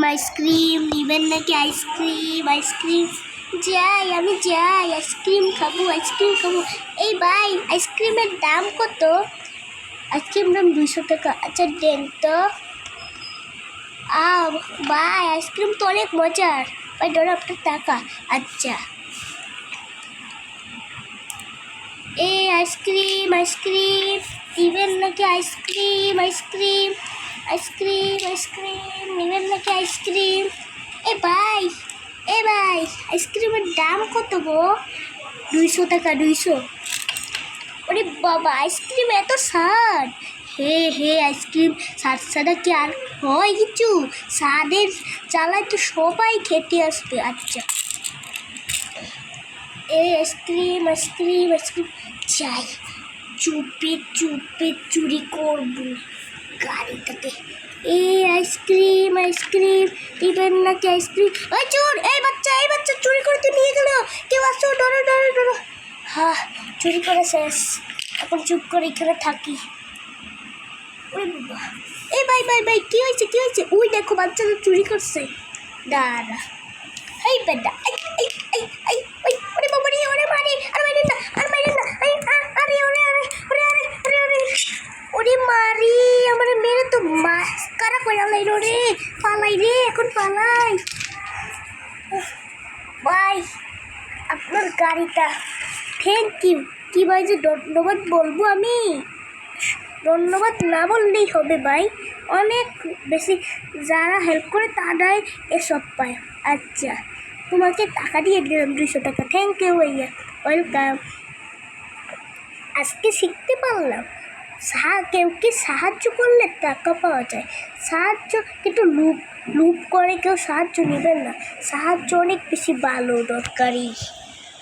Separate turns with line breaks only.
Ice cream নেবেন নাকি? Ice cream যাই, আমি যাই, আইসক্রিম খাবো। এই ভাই, আইসক্রিমের দাম কত? আইসক্রিম দাম 200 টাকা। আচ্ছা দেন তো। ভাই, আইসক্রিম তো অনেক মজার। ভাই ধরো আপনার টাকা। আচ্ছা, এই আইসক্রিম নেবেন নাকি? আইসক্রিম নেবেন নাকি? আইসক্রিম এ ভাই, আইসক্রিমের দাম কত গো? 200 টাকা, 200। ওরে বাবা, আইসক্রিম এত স্বাদ! হে আইসক্রিম স্বাদ ছাড়া কি আর হয় কিছু? স্বাদের জ্বালায় তো সবাই খেতে আসবে। আচ্ছা, এই আইসক্রিম চাই। চুপে চুরি করবো গাড়িটাতে। এই আইসক্রিম নেবেন নাকি? আইসক্রিম ওই চোর, এই বাচ্চা চুরি করতে নিয়ে গেল। কেউ আসো, ডরো। হ্যাঁ, চুরি করে শেষ। এখন চুপ করে এখানে থাকি। ওই বাবা, এই ভাই কি হয়েছে? ওই দেখো, বাচ্চাটা চুরি করছে। দাঁড়া, এই বেটা, ওরে বাবা রে, ওরে মারি, আর মারি না, ওরে মারি, আমার মেরে তো মাস্কারা করে লাইলো রে। পালাই রে, এখন পালাই। ভাই, আপনার গাড়িটা থ্যাংক ইউ। কি ভাই যে ধন্যবাদ বলবো আমি? ধন্যবাদ না বললেই হবে ভাই, অনেক বেশি যারা হেল্প করে তারাই এসব পায়। আচ্ছা, তোমাকে টাকা দিয়ে দিলাম 200 টাকা। থ্যাংক ইউ ভাইয়া, ওয়েলকাম। আজকে শিখতে পারলাম কেউকে সাহায্য করলে টাকা পাওয়া যায়। সাহায্য কিন্তু লুপ করে কেউ সাহায্য নেবেন না। সাহায্য অনেক বেশি ভালো, দরকারি।